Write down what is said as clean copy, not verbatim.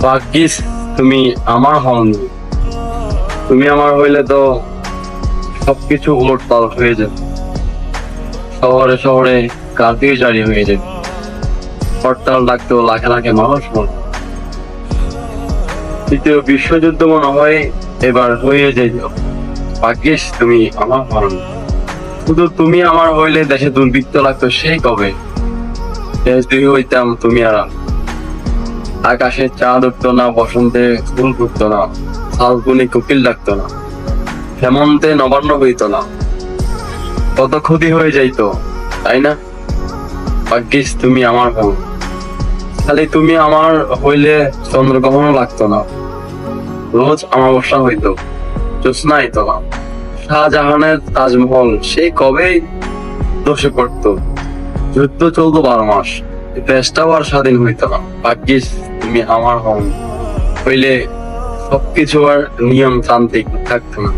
ভাগ্যিস তুমি আমার হওনি। তুমি আমার হইলে তো সবকিছু উলটপাল হয়ে যেত। শহরে শহরে কার্ফিউ জারি হয়ে যেত, হরতাল ডাকতো লাখে লাখে মানুষ মরত। তৃতীয় বিশ্বযুদ্ধ মনে হয় এবার হয়ে যেত। ভাগ্যিস তুমি আমার হওনি। শুধু তুমি আমার হইলে দেশে দুর্ভিক্ষ লাগতো সেই কবে। দেশ দুই হইতাম তুমি আর আমি। আকাশে চাঁদ উঠতো না, বসন্তে ফুল ফুটতো না, ফাল্গুনে কোকিল ডাকতো না, হেমন্তে নবান্ন হইতো না। কত ক্ষতি হয়ে যাইতো, তাই না? ভাগ্যিস তুমি আমার হও। খালি তুমি আমার হইলে চন্দ্রগ্রহণও লাগতো না, রোজ অমাবস্যা হইতো, জ্যোৎস্না আইতো না। শাহজাহানের তাজমহল সেই কবেই ধসে পড়তো। যুদ্ধ চলতো 12 মাস, দেশটাও আর স্বাধীন হইতো না। ভাগ্যিস তুমি আমার হও, হইলে সবকিছু আর নিয়ম তান্ত্রিক থাকতো না।